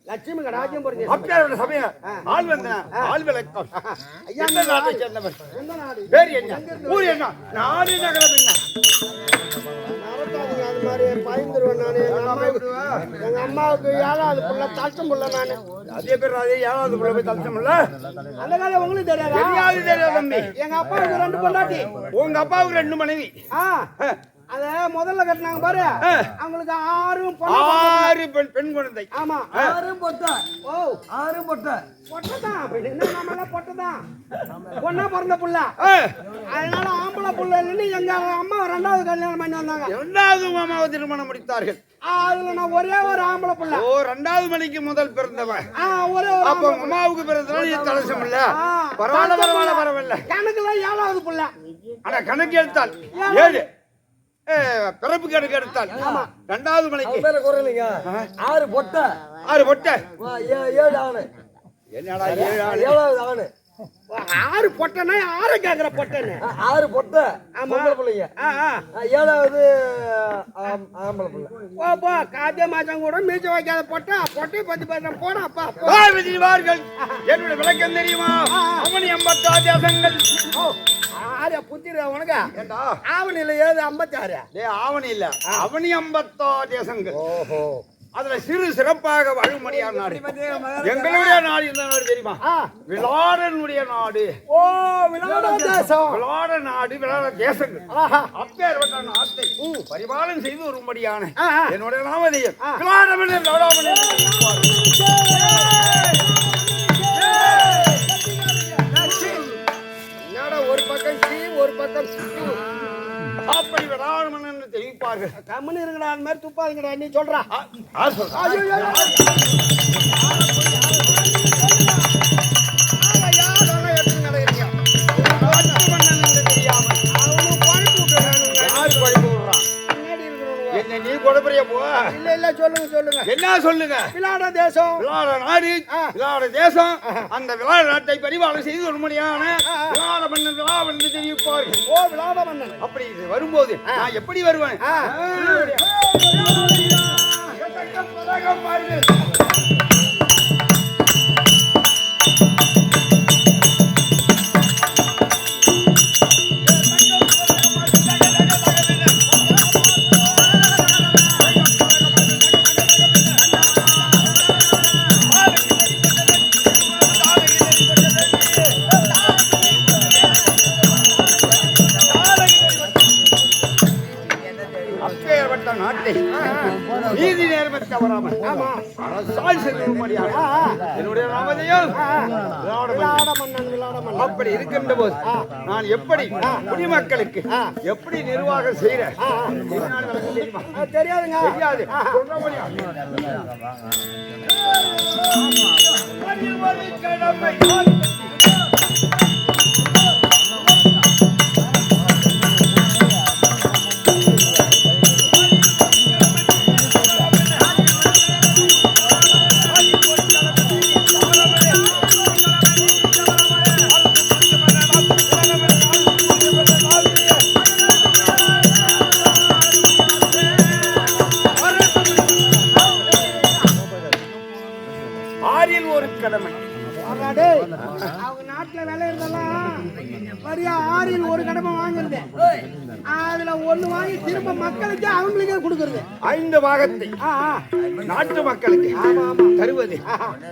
லட்சுமி கடாஜம் புரிஞ்சு அப்பேரோட சபையா ஆள் வந்தன ஆள் விளக்கம் எந்த நாட்டை சேர்ந்தவர் பேர் என்ன ஊர் என்ன நாடு நகரம் என்ன நடத்தாதீங்க அது மாதிரி பயந்துருவேன் நானு எங்க அம்மாவுக்கு ஏழாவது புள்ள தச்சம் புள்ள நானு அதே பேர் அதே ஏழாவது புள்ள போய் தச்சம் புள்ள அந்த காலம் உங்களுக்கு தெரியாதா தெரியாது தம்பி எங்க அப்பாவுக்கு 2 பொண்டாட்டி உங்க அப்பாவுக்கு 2 மனைவி அத முதல்ல கட்டினாங்க பாரு அவங்களுக்கு 6 பெண் குழந்தை ஆமா 6 பொட்டை ஓ 6 பொட்டை பொட்டதான் என்ன நம்மள பொட்டதான் பொண்ணா பிறந்த புள்ள அதனால ஆம்பளை புள்ள இல்லன்னு எங்க அம்மா 2வது கல்யாணம் பண்ணி வந்தாங்க 2வது மாமாவை திருமணம் முடித்தார்கள் அதுல நான் ஒரே ஒரு ஆம்பளை புள்ள ஓ 2வது மணிக்கு முதல் பிறந்தவன் ஒரே ஒரு அப்ப அம்மாவுக்கு பிறந்தனால நீ தலசம் இல்ல பரவாயில்ல கணக்குல 7வது புள்ள ஆனா கணக்கு எடுத்தால் 7 பிறப்பு கணக்கு எடுத்தால் 2வது மணிக்கு பேர குறலைங்க 6 பொட்டை 6 பொட்டை 7 ஆணு என்னடா 7 ஆணு 7வது ஆணு 6 பொட்டனா 6 கேக்குற பொட்டனே 6 பொட்டை ஆம்பளை பிள்ளைங்க 7வது ஆம்பளை பிள்ளை போ காதே மாசம் கூட மீச்ச வைக்காத பொட்டை பத்தி பேசுறேன் போடா அப்பா வார்கள் என்னோட விளக்கம் தெரியுமா அவனி 56 தேசங்கள் ஆரிய புத்திர உனக்கு ஏண்டா ஆவணில ஏது 56 டேய் ஆவணி இல்ல அவனி 56 தேசங்கள் ஓஹோ அதுல சிறப்பாக வாழும்படியான நாடு எங்களுடைய நாடு என்ன நாடு தெரியுமா விளாடனுடைய நாடு ஓ விளாட தேசம் விளாட நாடு விளாட தேசங்கள் அப்பேற்பட்ட நாட்டை பரிபாலனம் செய்து வரும்படியான என்னுடைய நாமதேயம் விளாடமன் ஒரு பக்கம் சி ஒரு பக்கம் அப்படி விளாடமன் என்று தெரிவிப்பார்கள் கம்மன் இருக்கடா அந்த மாதிரி துப்பாதீங்கடா நீ சொல்றா என்ன நீ கொடுப்பறிய போ இல்ல சொல்லுங்க என்ன சொல்லுங்க விளாட தேசம் விளாட நாடு விளாட தேசம் அந்த விளாட நாட்டை பரிபாலனை செய்து ஒரு முடியான விளாட மன்னன் விளாட தெரிவிப்பார்கள் ஓ விளாட மன்னன் அப்படி இது வரும்போது நான் எப்படி வருவேன் நாட்டை நீதி நேர்மை தவறாமல் அரசால் செல்லும்படியாக என்னுடைய நாமதேயம் அப்படி இருக்கின்ற போது நான் எப்படி குடிமக்களுக்கு எப்படி நிர்வாகம் செய்யறேன் தெரியாதுங்க தெரியாது சரியா 6 ஒரு கடமை வாங்குறது, அதுல 1 வாங்கி திரும்ப மக்களுக்கு அவங்களுக்கே கொடுக்கறது. 5 பாகத்தை நாட்டு மக்களுக்கு தருவது.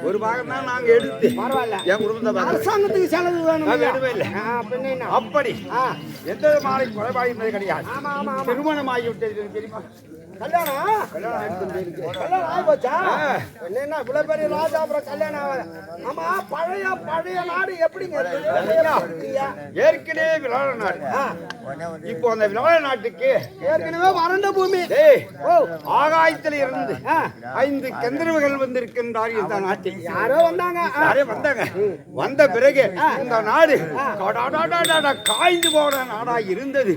ஒரு பாகம் தான் நாங்க எடுத்து பரவாயில்ல, என் குடும்பத்தை அரசாங்கத்துக்கு செலவு வேணும். வேணுமே இல்லை. அப்படி எந்த மாலை குறைபாடு கிடையாது. திருமணம் ஆகிவிட்டது தெரியுமா? கல்யாணம் ஆகி போச்சா? என்ன இவ்வளவு பெரிய ராஜா அப்புறம் கல்யாணம் ஆகல? ஆமா, பழைய நாடு எப்படிங்க? ஏற்கனவே விளாட நாடு. இப்போ அந்த விளாட நாட்டுக்கு ஏற்கனவே வறண்ட பூமி. ஆகாயத்தில் இருந்து 5 கந்தர்வர்கள் வந்திருக்கின்றார் இந்த நாட்டில். யாரோ வந்தாங்க. வந்த பிறகு இந்த நாடு காய்ந்து போன நாடா இருந்தது.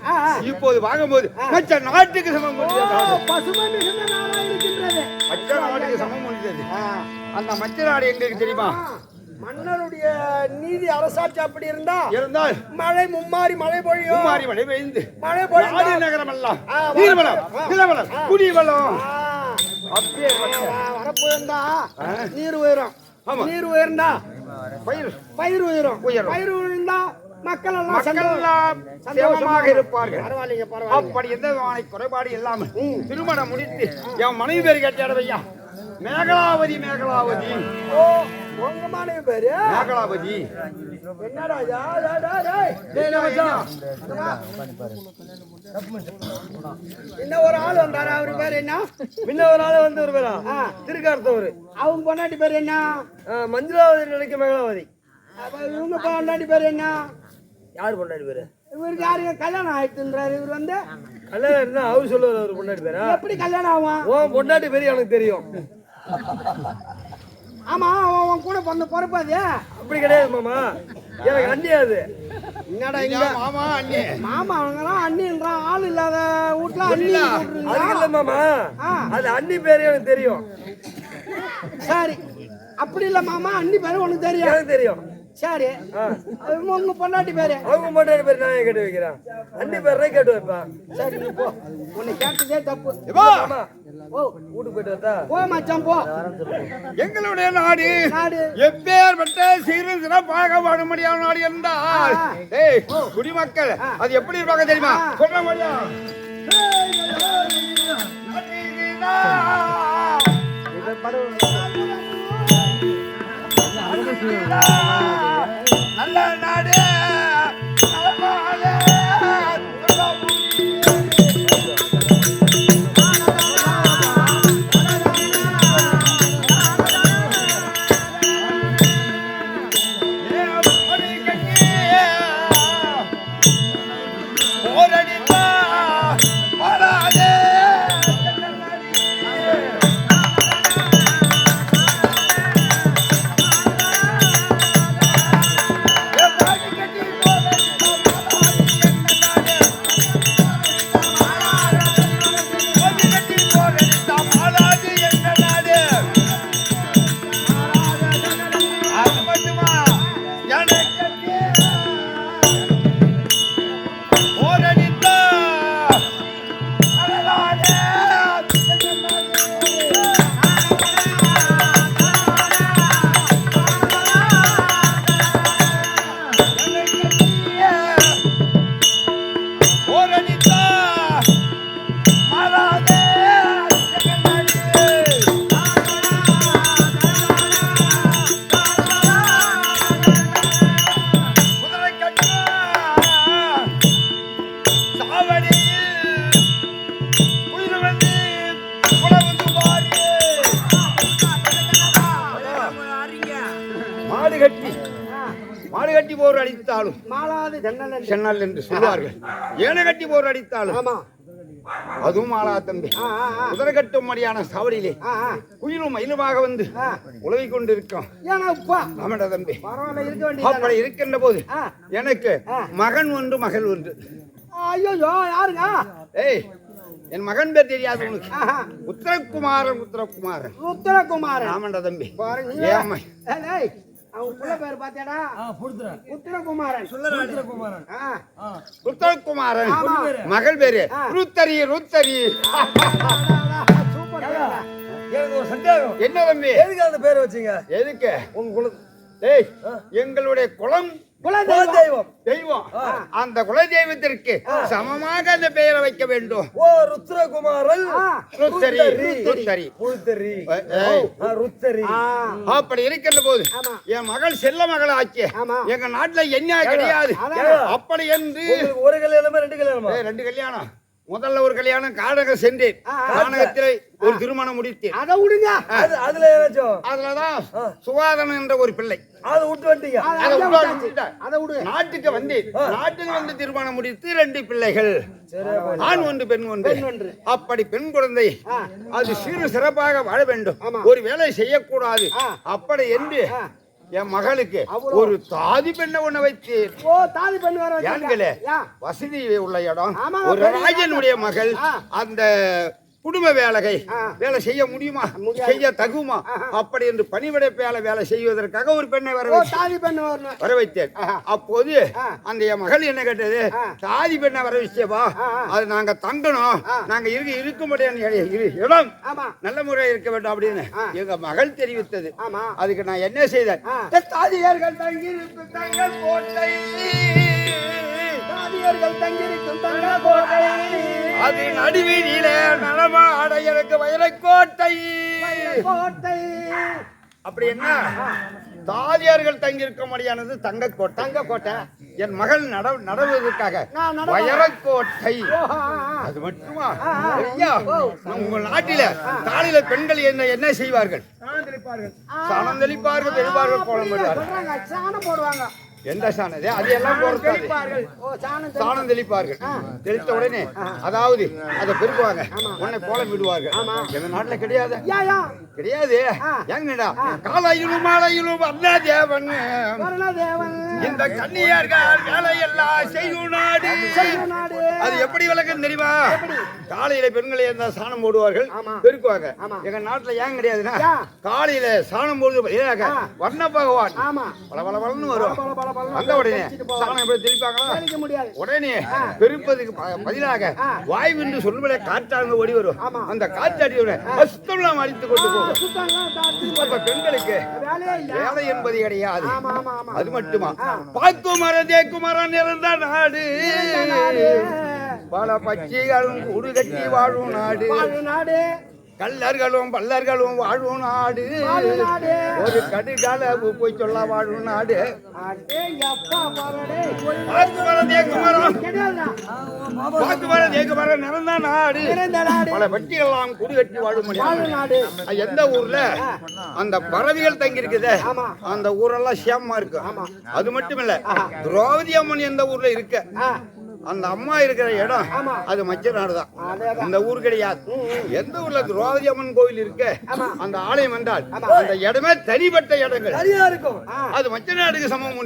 இப்போது வாங்கும்போது மற்ற நாட்டுக்கு சமம் பசுமை மிகுந்த நாடா இருக்கின்றது. மற்ற நாட்டுக்கு சமம் முடிந்தது. அந்த மற்ற நாடு எங்களுக்கு தெரியுமா? மன்னருடைய நீதி அரசாட்சி அப்படி இருந்தால் மழை மும்மாரி மழை பொழியும். மழை பெய்ந்து மழை பொழியும். நகரம் எல்லாம் நீர்வளம், நிலவளம், குடிவளம் அப்படியே வரப்பு இருந்தா நீர் உயரும். நீர் உயர்ந்தா பயிர் உயரும். பயிர் உயர்ந்தா மக்கள் எல்லாம் சந்தோஷமாக இருப்பார்கள். அப்படி எந்த குறைபாடு இல்லாம திருமணம் முடித்து என் மனைவி பேரு கேட்டாடையா மேகலாவதி. மேகலாவதி உங்க மனைவி பேரு மேகலாவதி. என்னடா இன்னும் ஒரு ஆள் வந்தாரு, அவரு பேரு என்ன? முன்ன ஒரு ஆள் வந்து ஒரு பேரா திருக்கார்த்தவர். அவங்க பொண்டாட்டி பேரு என்ன? மஞ்சுளாவதி நினைக்க மேகலாவதி. இவங்க பொண்டாட்டி பேரு என்ன? யாரு பொண்டாட்டி பேரு? இவருக்கு யாருங்க கல்யாணம் ஆயிட்டுன்றாரு. இவர் வந்து கல்யாணம் இருந்தா அவரு சொல்லுவாரு ஒரு பொண்டாட்டி பேரா. எப்படி கல்யாணம் ஆகும்? உன் பொண்டாட்டி பேரு எனக்கு தெரியும். ஆமா, அவன் கூட பொறுப்பாது. அப்படி கிடையாது மாமா, எனக்கு அண்ணியாது. என்னடா இங்க மாமா அண்ணி மாமா அவங்கலாம் அண்ணின்றான். ஆள் இல்லாத வீட்டுல அண்ணி. அதுக்கு இல்ல மாமா, அது அண்ணி பேரு எனக்கு தெரியும். சரி, அப்படி இல்ல மாமா, அண்ணி பேரு உனக்கு தெரியும். எனக்கு தெரியும். சரி, உங்க பொண்டாட்டி பேரு? அவங்க பொண்டாட்டி பேரு நான் கேட்டு வைக்கிறேன். அண்ணி பேரு கேட்டு வைப்பேன். சரி, நீ போ. உன்னை கேட்டதே தப்பு. வீட்டுக்கு போயிட்டு வந்தா போ மச்சான், போ. எங்களுடைய நாடு எப்பேற்பட்ட சீரும் சிறப்பாக வாழ முடியாத நாடு என்றால் குடிமக்கள் அது எப்படி இருப்பாங்க தெரியுமா? சொல்ற மாதிரியா நல்ல நாடு மாடு கட்டி போர் அடித்தாலும் மாலாது சென்னல் என்று சொல்வார்கள். ஏன கட்டி போர் அடித்தாலும் அதுவும் மாலா தம்பி. குதிரை கட்டும் மடியான சாவடியிலே குயிலும் மயிலுமாக வந்து உழவிக் கொண்டிருக்கோம் தம்பி. அப்படி இருக்கின்ற போது எனக்கு மகன் ஒன்று மகள் ஒன்று. ஐயோ, யாருங்க? ஏய், என் மகன் பேர் தெரியாது உனக்கு? உத்தரகுமாரன். உத்தரகுமாரன் ஆமாண்டா தம்பி. அவங்க புள்ள பேர் பாத்தியாடா? உத்தரகுமாரன். உத்தரகுமாரன் மகள் பேரு ருத்தரி. எனக்கு ஒரு சந்தேகம். என்ன தம்பி, எதுக்கு அந்த பேர் வச்சீங்க? எதுக்கு? உங்க குலம். டேய், எங்களுடைய குலம் குலதெய்வம். தெய்வம். அந்த குலதெய்வத்திற்கு சமமாக அந்த பெயரை வைக்க வேண்டும். ஓ ருத்ரகுமாரல் ருத்தரி. ருத்தரி. ருத்தரி. ஏய். ருத்தரி. அப்படி இருக்கின்ற போது என் மகள் செல்ல மகள் ஆச்சு. எங்க நாட்டுல என்ன கிடையாது. அப்படி என்று உங்களுக்கு ஒரு கல்யாணமா 2 கல்யாணமா? 2 கல்யாணம். முதல்ல ஒரு கல்யாணம் காடகம் சென்றேன். காடகத்திலே ஒரு திருமணம் முடித்தேன். அதை விடுங்க. அதுல ஏதாச்சும் அதுலதான் சுவாதனம் என்ற ஒரு பிள்ளை. அதை விட்டு வந்துட்டீங்க. அதை விடு. நாட்டுக்கு வந்தேன். நாட்டுக்கு வந்து திருமணம் முடித்து 2 பிள்ளைகள், ஆண் 1 பெண் 1. அப்படி பெண் குழந்தை அது சீரு சிறப்பாக வாழ வேண்டும், ஒரு வேலை செய்யக்கூடாது. அப்படி என்று என் மகளுக்கு ஒரு தாதி பெண்ணை ஒண்ணு வச்சு. ஓ தாதி பெண் வர ஏன்களே வசதி உள்ள இடம். ஒரு ராஜனுடைய மகள் அந்த குடும்ப வேலை செய்ய முடியுமா, செய்ய தகுமா? அப்படி என்று பணிவிடை வேலை செய்வதற்காக ஒரு பெண்ணை வர வைத்தேன். அப்போது அந்த என் மகள் என்ன கேட்டது, தாதி பெண்ணை வர வச்சேப்பா, அது நாங்க தங்கணும், நாங்க இருக்கும்படியான இடம் நல்ல முறை இருக்க வேண்டும் அப்படின்னு எங்க மகள் தெரிவித்தது. அதுக்கு நான் என்ன செய்தேன், தாதியர்கள் தங்கியிருக்கும் தங்கள் கோட்டை, தாதியர்கள் தங்கியிருக்கும் தங்கள் கோட்டை, அது நடுவீதியிலே நடமாட எனக்கு வயலக்கோட்டை. அப்படி என்ன தாதியார்கள் தங்கியிருக்க முடியானது தங்கக்கோட்டை. என் மகள் நடவுவதற்காக வயலக்கோட்டை. அது மட்டுமா ஐயா, உங்க நாட்டில காலையில பெண்கள் என்ன செய்வார்கள்? சாணம் தெளிப்பார்கள், தெளிப்பார்கள், கோலம் போடுவாங்க. எந்த சாணம் அது எல்லாம் பொறுத்தாது. சாணம் தெளிப்பார்கள். தெளித்த உடனே அதாவது அதை பெருக்குவாங்க, உடனே கோலம் விடுவார்கள். எங்க நாட்டுல கிடையாது. ஏங்கடா காலையிலும் மாலையிலும் வந்த தேவன் இந்த கன்னியர்கள் வேலையெல்லாம் செய்யும் நாடு. அது எப்படி விளக்கம் தெரியுமா? காலையில பெண்களை சாணம் போடுவார்கள், பெருக்குவாங்க. எங்க நாட்டுல ஏன் கிடையாதுன்னா, காலையில சாணம் போடுவது வண்ண பகவான் பல வரும். வந்த உடனே சாணம் எப்படி தெளிப்பாங்களா? உடனே பெருப்பதுக்கு பதிலாக வாய்வு என்று சொல்லும்போது காற்றாங்க ஓடி வரும். அந்த காற்றாடி அஸ்தம் அடித்துக் கொண்டு போகும். பெண்களுக்கு வேலை என்பது கிடையாது. அது மட்டுமா, பாக்குமரன் தேக்குமரன் இருந்த நாடு, பல பச்சைகளும் கூடு கட்டி வாழும் நாடு, கல்லர்களும் பல்லர்களும் வாழும் நாடு, ஒரு கடுகளவு போய் சொல்ல வாழும் நாடு. நிறந்த நாடு, பல வெட்டிகள்லாம் குடி கட்டி வாழும் நாடு. எந்த ஊர்ல அந்த பறவைகள் தங்கி இருக்குது, அந்த ஊரெல்லாம் சேமமா இருக்கு. அது மட்டும் இல்ல, திரௌபதி அம்மன் எந்த ஊர்ல இருக்கு, அந்த அம்மா இருக்கிற இடம் அது மச்ச நாடுதான். இந்த ஊர் கிடையாது. எந்த ஊர்ல திரௌபதி அம்மன் கோவில் இருக்கு, அந்த ஆலயம் என்றால் அந்த இடமே தனிப்பட்ட இடங்கள் இருக்கும். அது மச்ச நாடுக்கு சமம்.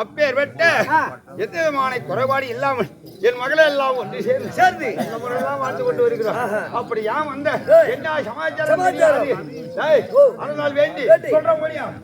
அப்பேர் வெட்ட எந்த விதமான குறைபாடு இல்லாமல் என் மகளை எல்லாம் ஒன்று சேர்ந்து இந்த முறையெல்லாம் வாழ்ந்து கொண்டு வருகிறோம். அப்படி ஏன் வந்த என்ன சமாச்சாரம் அதனால் வேண்டி சொல்ற முடியும்.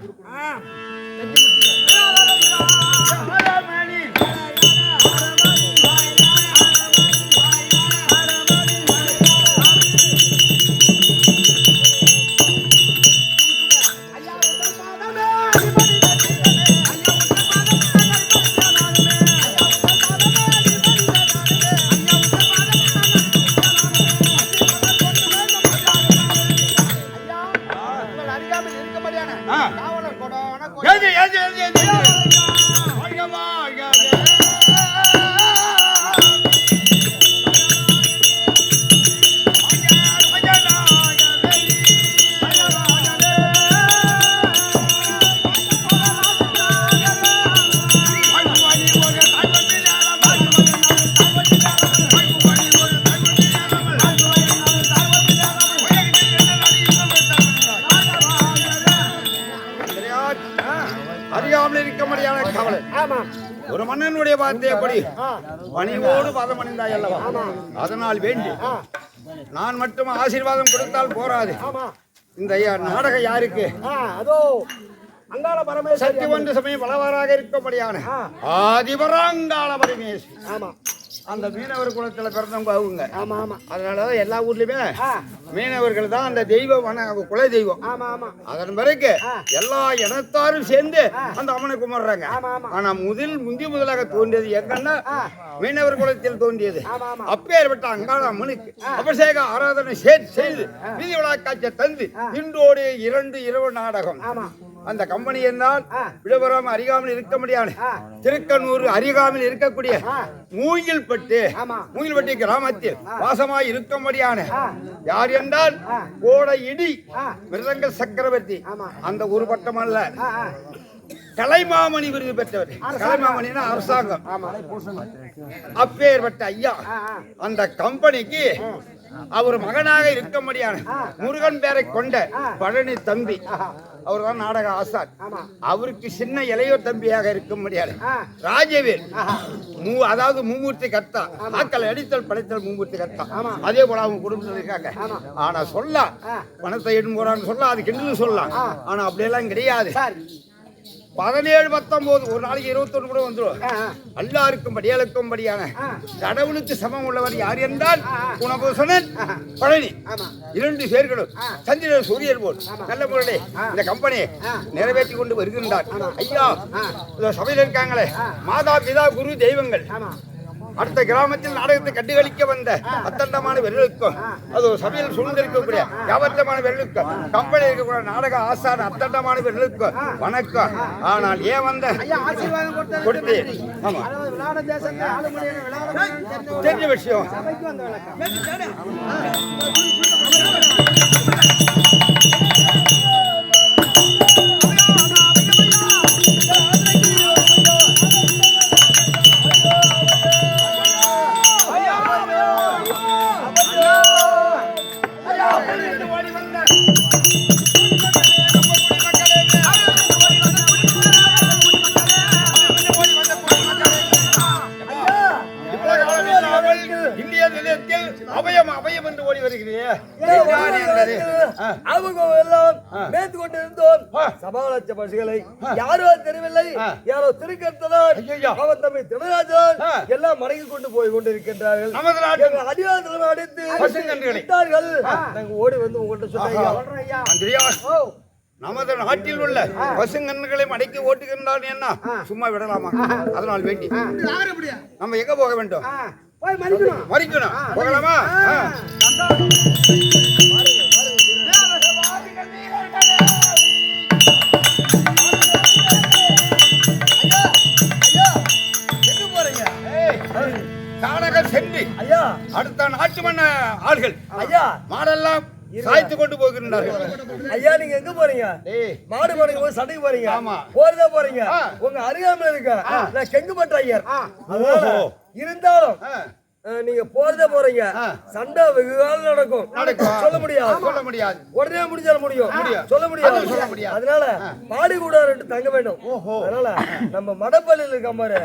அறியாமல் இருக்க முடியாத கவலை. ஒரு மன்னனுடைய வார்த்தை எப்படி பணிவோடு பதம் அணிந்தாய் அல்லவா? அதனால் வேண்டி நான் மட்டும் ஆசீர்வாதம் கொடுத்தால் போராது. இந்த நாடகம் யாருக்கு? சக்தி ஒன்று சமயம் பலவாறாக இருக்கும்படியான ஆதிபராங்கால பரமேஸ்வரி. அந்த மீனவர் குலத்துல பிறந்தவங்க அவங்க. ஆமா ஆமா. அதனால எல்லா ஊர்லயுமே மீனவர்கள் தான் அந்த தெய்வம், குல தெய்வம். ஆமா ஆமா. அதன் பிறகு எல்லா இனத்தாரும் சேர்ந்து அந்த அம்மனை கும்பிடுறாங்க. ஆனா முதலாக தோன்றியது எங்கன்னா மீனவர் குலத்தில் தோன்றியது. அப்பேற்பட்ட அங்காள அம்மனுக்கு அபிஷேக ஆராதனை செய்து வீதி விழா காட்சி தந்து இன்றோடு 2 இரவு நாடகம். அந்த கம்பெனி என்றால் விழுப்புரம் அருகாமல் இருக்க முடியாது, திருக்கனூர் அருகாமல் இருக்கக்கூடிய மூங்கில்பட்டி கிராமத்தில் வாசமாய் இருக்க முடியாது. யார் என்றால் கோடை இடி மிருதங்க சக்கரவர்த்தி. அந்த ஒரு பட்டம் அல்ல, கலைமாமணி விருது பெற்றவர். கலைமாமணினா அரசாங்கம். அப்பேற்பட்ட ஐயா அந்த கம்பெனிக்கு அவர் மகனாக இருக்க முடியாது முருகன் பேரை கொண்ட பழனி தம்பி, அவர் தான் நாடக ஆசான். அவருக்கு சின்ன இளையோர் தம்பியாக இருக்க முடியாது ராஜவேல், அதாவது மும்மூர்த்தி கர்த்தா, ஆக்கள் அடித்தல் படைத்தல் மும்மூர்த்தி கர்த்தா. அதே போல அவங்க குடும்பத்தில் இருக்காங்க. ஆனா சொல்லலாம் பணத்தை எடும் போறான்னு சொல்லலாம், அது கிண்டல் சொல்லலாம். ஆனா அப்படியெல்லாம் கிடையாது. 17, 19 ஒரு நாளைக்கு 21 கூட வந்துடும். எல்லாருக்கும் படியாளுக்கும்படியான கடவுளுக்கு சமம் உள்ளவர் யார் என்றால் குணபூஷணன் பழனி. 2 பேர்களும் சந்திரன் சூரியன் போல் நல்ல முறையிலே இந்த கம்பெனி நிறைவேற்றி கொண்டு வருகின்றார். ஐயா சபையில் இருக்காங்களே மாதா பிதா குரு தெய்வங்கள். அடுத்த கிராமத்தில் நாடகத்தை கண்டுகளிக்க வந்த அத்தண்டமான வெள்ளுக்கும், அது சபையில் சூழ்ந்திருக்கக்கூடிய யாவத்தமான வெள்ளுக்கும், கம்பெனி இருக்கக்கூடிய நாடக ஆசான அத்தண்டமான வெள்ளுக்கும் வணக்கம். ஆனால் ஏன் வந்த கொடுத்து தெரிஞ்ச விஷயம் அபயம் என்று ஓடி வருகிறேன். அவங்க எல்லாம் மேய்த்து கொண்டிருந்தோம். சபாலட்ச பசுகளை யாரோ தெரியவில்லை, யாரோ திருக்கர்த்தனார் அவன் தம்பி தினராஜன் எல்லாம் மடங்கி கொண்டு போய் கொண்டிருக்கின்றார்கள். அதிகாரத்தில் அடித்து விட்டார்கள். நாங்க ஓடி வந்து உங்கள்கிட்ட சொன்னாங்க, நமது நாட்டில் உள்ள பசுங்கன்களை மடக்கி ஓட்டுகின்றான் என்ன சும்மா விடலாமா? அதனால் வேண்டி நம்ம எங்க போக வேண்டும்? மறிக்கணும். போகலாமா? கானகம் சென்று அடுத்த நாட்டு மன்ன ஆள்கள் மாடெல்லாம் சாய்த்து கொண்டு போகிறார்கள். ஐயா நீங்க எங்க போறீங்க? மாடு மாடுக்கு போய் சண்டைக்கு போறீங்க. போறதா போறீங்க. உங்க அருகாமையில இருக்க நான் கெங்குப்பட்ட ஐயர். இருந்தாலும் நீங்க போறதே போறீங்க, சண்டை வெகு காலம் நடக்கும். சொல்ல முடியாது. உடனே முடிஞ்சாலும் முடியும், சொல்ல முடியாது. அதனால மாடு கூட தங்க வேண்டும். அதனால நம்ம மடப்பள்ளியில் இருக்க மாதிரி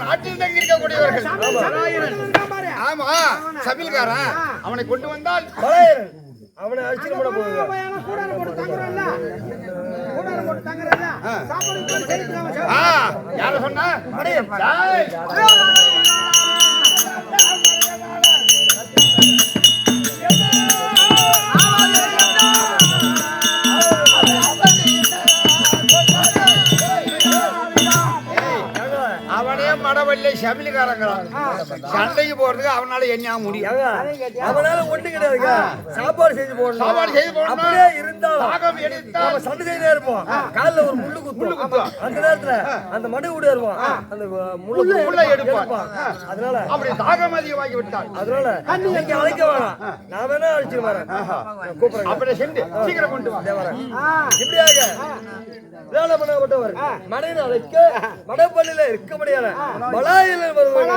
நாட்டில் தங்கி இருக்கக்கூடியவர்கள். ஆமா சபில்காரன் அவனை கொண்டு வந்தால் அவனை அழிச்சு கூட போகுது. யார சொன்னா மடவள்ளி சமிலிக்காரங்கிறான். சண்டைக்கு போறதுக்கு அவனால என்ன முடியும்? அவனால ஒண்ணு கிடையாதுங்க. சாப்பாடு செய்து போடணும். அப்படியே இருந்தாலும் சண்டை செய்தே இருப்போம். காலில் ஒரு முள்ளு குத்தும். அந்த நேரத்துல அந்த மடு கூட இருப்போம். அந்த முள்ள எடுப்பான். அதனால அப்படி தாகம் அதிகமாகி விட்டான். அதனால நீங்க அழைக்க வேணாம், நான் வேணா அழைச்சிட்டு வரேன். கூப்பிடுறேன். அப்படியே சென்று சீக்கிரம் கொண்டு வரேன். இப்படியாக வேலை பண்ணப்பட்டவர் மனைவி அழைக்க மடப்பள்ளியில இருக்க முடியாது. மலாயில் வருவாங்க.